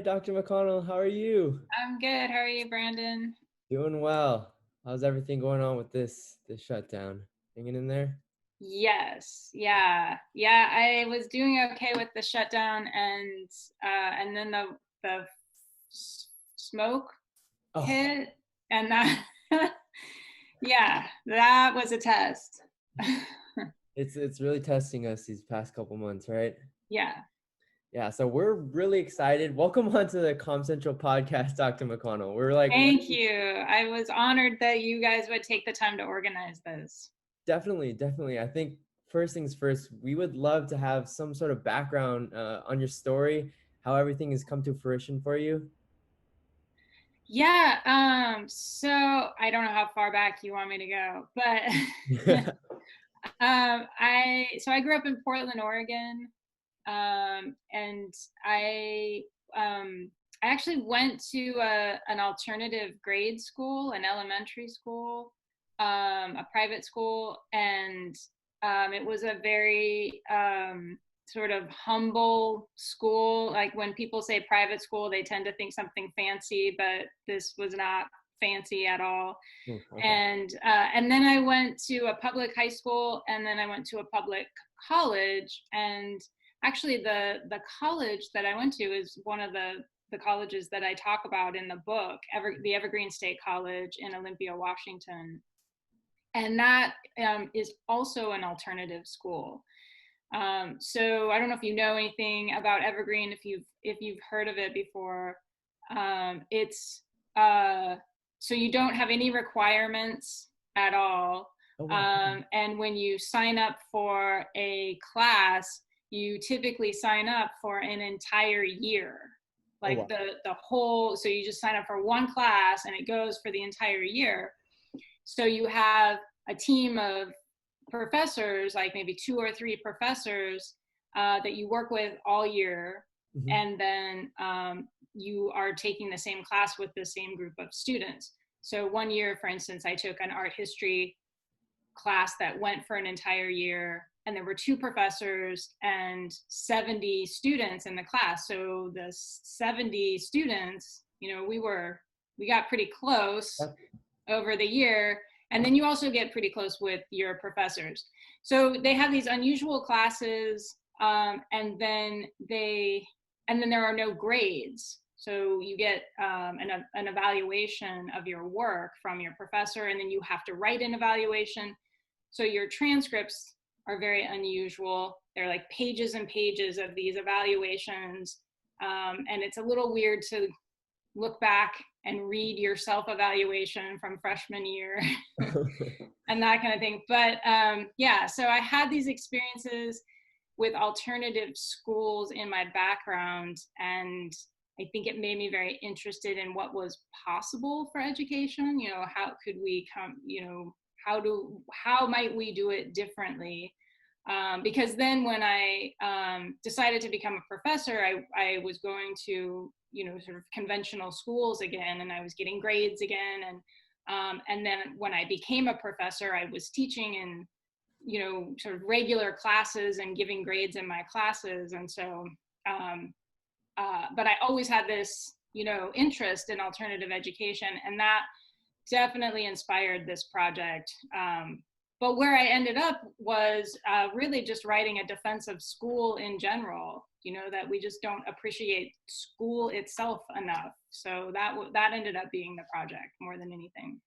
Dr. McConnell. How are you? I'm good. How are you, Brandon? Doing well. How's everything going on with this shutdown? Hanging in there? Yes. Yeah. I was doing okay with the shutdown, and then the smoke Oh, hit, and that yeah, that was a test. it's really testing us these past couple months, right? Yeah. Yeah, so we're really excited. Welcome onto the Com Central podcast, Dr. McConnell. We're like Thank really you. I was honored that you guys would take the time to organize this. definitely. I think first things first, we would love to have some sort of background on your story, how everything has come to fruition for you. Yeah, so I don't know how far back you want me to go, but I grew up in Portland, Oregon, and I um, I actually went to an alternative grade school, an elementary school, a private school, and it was a very sort of humble school. Like when people say private school, they tend to think something fancy, but this was not fancy at all. Okay. And then I went to a public high school, and then I went to a public college. And actually, the college that I went to is one of the colleges that I talk about in the book, the Evergreen State College in Olympia, Washington, and that is also an alternative school. So I don't know if you know anything about Evergreen, if you've heard of it before. It's so you don't have any requirements at all. Oh wow. And when you sign up for a class, you typically sign up for an entire year. Oh Like wow. the whole, so you just sign up for one class and it goes for the entire year. So you have a team of professors, like maybe two or three professors that you work with all year, Mhm. and then you are taking the same class with the same group of students. So one year, for instance, I took an art history class that went for an entire year, and there were two professors and 70 students in the class. So the 70 students, we got pretty close That- over the year. And then you also get pretty close with your professors. So they have these unusual classes, and then there are no grades. So you get an evaluation of your work from your professor, and then you have to write an evaluation. So your transcripts are very unusual. They're like pages and pages of these evaluations, and it's a little weird to look back and read your self-evaluation from freshman year and that kind of thing. But yeah, so I had these experiences with alternative schools in my background, and I think it made me very interested in what was possible for education. How could we come, how might we do it differently? Because then when I decided to become a professor, I was going to, sort of conventional schools again, and I was getting grades again. And then when I became a professor, I was teaching in, sort of regular classes and giving grades in my classes. And so, but I always had this, interest in alternative education, and that definitely inspired this project. But where I ended up was really just writing a defense of school in general, that we just don't appreciate school itself enough. So that ended up being the project more than anything.